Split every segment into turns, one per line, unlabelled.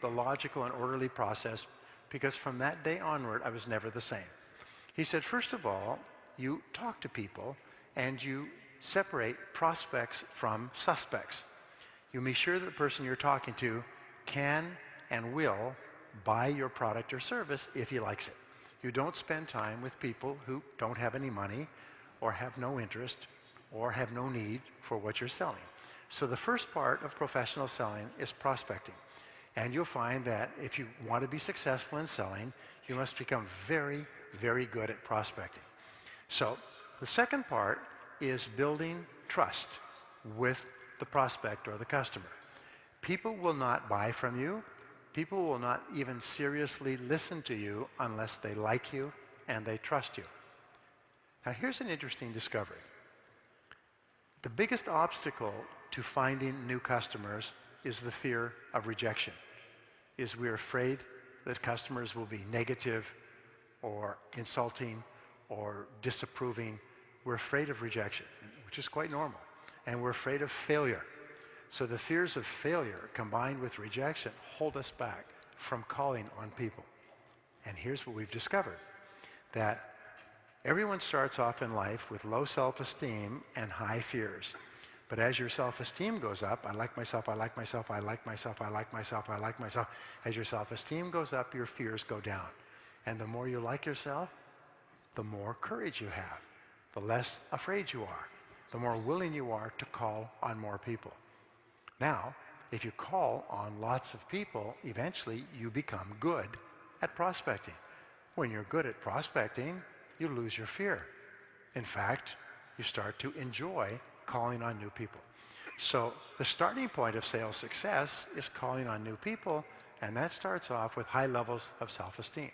the logical and orderly process, because from that day onward, I was never the same. He said, first of all, you talk to people and you separate prospects from suspects. You make sure that the person you're talking to can and will buy your product or service if he likes it. You don't spend time with people who don't have any money or have no interest or have no need for what you're selling. So the first part of professional selling is prospecting. And you'll find that if you want to be successful in selling, you must become very, very good at prospecting. So the second part is building trust with the prospect or the customer. People will not buy from you. People will not even seriously listen to you unless they like you and they trust you. Now here's an interesting discovery. The biggest obstacle to finding new customers is the fear of rejection. Is we're afraid that customers will be negative or insulting or disapproving. We're afraid of rejection, which is quite normal. And we're afraid of failure. So the fears of failure combined with rejection hold us back from calling on people. And here's what we've discovered, that everyone starts off in life with low self-esteem and high fears. But as your self-esteem goes up, I like myself, I like myself, I like myself, I like myself, I like myself. As your self-esteem goes up, your fears go down. And the more you like yourself, the more courage you have, the less afraid you are, the more willing you are to call on more people. Now, if you call on lots of people, eventually you become good at prospecting. When you're good at prospecting, you lose your fear. In fact, you start to enjoy calling on new people. So the starting point of sales success is calling on new people, and that starts off with high levels of self-esteem.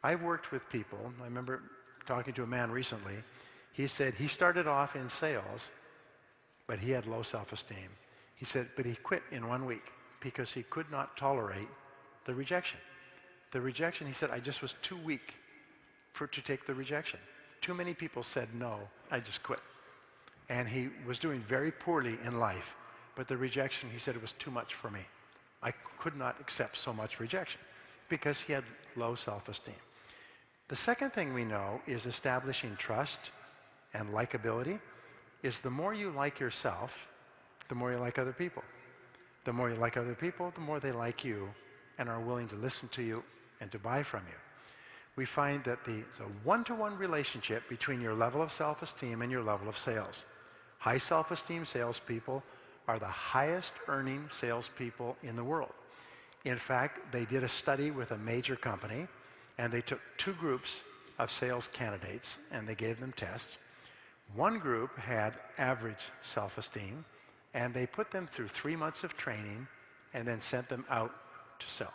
I've worked with people. I remember talking to a man recently. He said he started off in sales, but he had low self-esteem. He said, but he quit in 1 week because he could not tolerate the rejection. The rejection, he said, I just was too weak to take the rejection. Too many people said no, I just quit. And he was doing very poorly in life, but the rejection, he said, it was too much for me. I could not accept so much rejection because he had low self-esteem. The second thing we know is establishing trust and likability is the more you like yourself, the more you like other people. The more you like other people, the more they like you and are willing to listen to you and to buy from you. We find that there's a one-to-one relationship between your level of self-esteem and your level of sales. High self-esteem salespeople are the highest earning salespeople in the world. In fact, they did a study with a major company, and they took 2 groups of sales candidates, and they gave them tests. One group had average self-esteem, and they put them through 3 months of training and then sent them out to sell.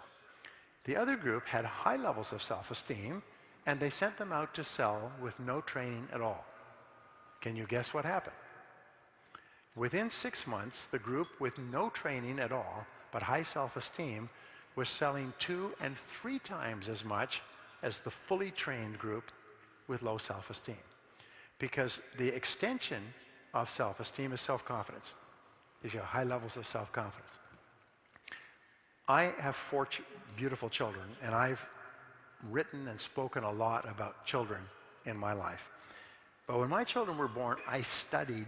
The other group had high levels of self-esteem, and they sent them out to sell with no training at all. Can you guess what happened? Within 6 months, the group with no training at all, but high self-esteem, was selling 2 and 3 times as much as the fully trained group with low self-esteem. Because the extension of self-esteem is self-confidence. Gives you high levels of self-confidence. I have 4 beautiful children, and I've written and spoken a lot about children in my life. But when my children were born, I studied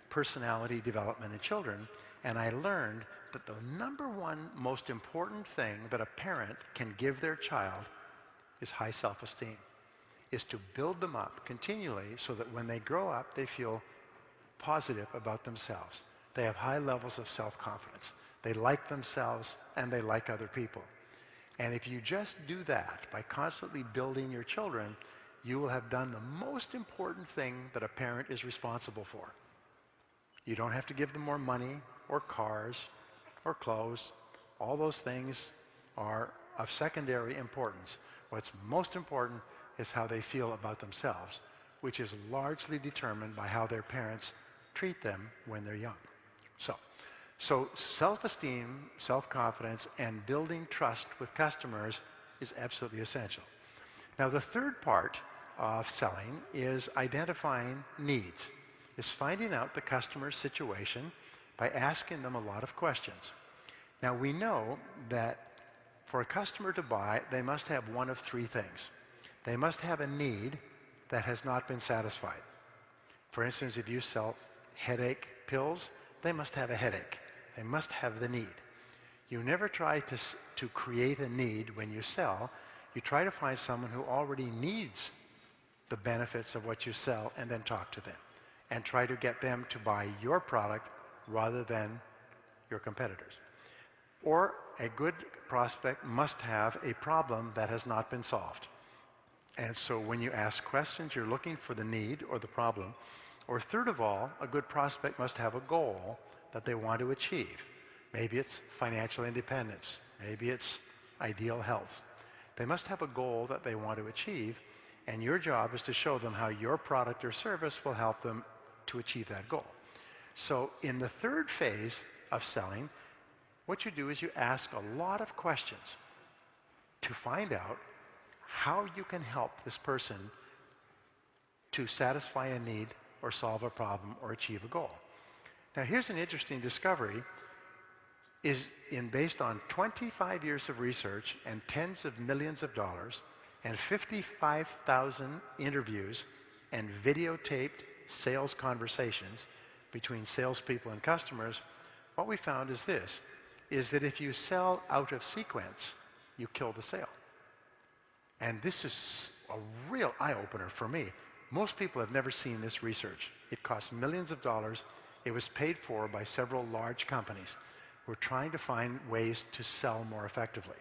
personality development in children, and I learned that the number one most important thing that a parent can give their child is high self-esteem, is to build them up continually so that when they grow up, they feel positive about themselves. They have high levels of self-confidence. They like themselves and they like other people. And if you just do that by constantly building your children, you will have done the most important thing that a parent is responsible for. You don't have to give them more money or cars or clothes. All those things are of secondary importance. What's most important is how they feel about themselves, which is largely determined by how their parents treat them when they're young. So self-esteem, self-confidence, and building trust with customers is absolutely essential. Now, the third part of selling is identifying needs, is finding out the customer's situation by asking them a lot of questions. Now we know that for a customer to buy, they must have one of three things. They must have a need that has not been satisfied. For instance, if you sell headache pills, they must have a headache. They must have the need. You never try to create a need when you sell. You try to find someone who already needs the benefits of what you sell and then talk to them and try to get them to buy your product rather than your competitors. Or a good prospect must have a problem that has not been solved. And so when you ask questions, you're looking for the need or the problem. Or third of all, a good prospect must have a goal that they want to achieve. Maybe it's financial independence. Maybe it's ideal health. They must have a goal that they want to achieve, and your job is to show them how your product or service will help them to achieve that goal. So in the third phase of selling, what you do is you ask a lot of questions to find out how you can help this person to satisfy a need or solve a problem or achieve a goal. Now here's an interesting discovery based on 25 years of research and tens of millions of dollars and 55,000 interviews and videotaped sales conversations between salespeople and customers. What we found is this, is that if you sell out of sequence, you kill the sale. And this is a real eye-opener for me. Most people have never seen this research. It costs millions of dollars. It was paid for by several large companies who are trying to find ways to sell more effectively.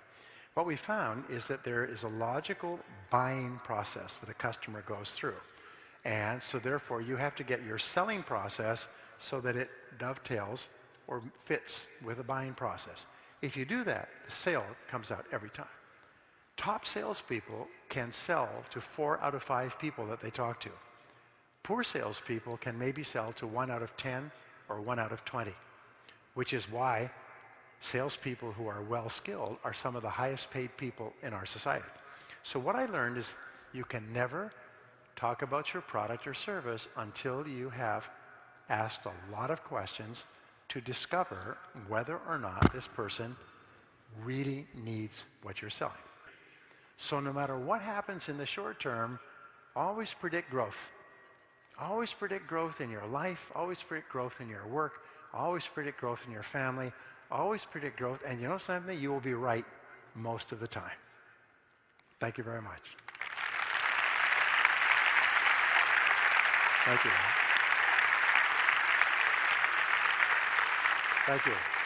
What we found is that there is a logical buying process that a customer goes through. And so therefore you have to get your selling process so that it dovetails or fits with the buying process. If you do that, the sale comes out every time. Top salespeople can sell to 4 out of 5 people that they talk to. Poor salespeople can maybe sell to 1 out of 10 or 1 out of 20, which is why salespeople who are well skilled are some of the highest paid people in our society. So what I learned is you can never talk about your product or service until you have asked a lot of questions to discover whether or not this person really needs what you're selling. So no matter what happens in the short term, always predict growth. Always predict growth in your life, always predict growth in your work, always predict growth in your family, always predict growth, and you know something? You will be right most of the time. Thank you very much. Thank you. Thank you.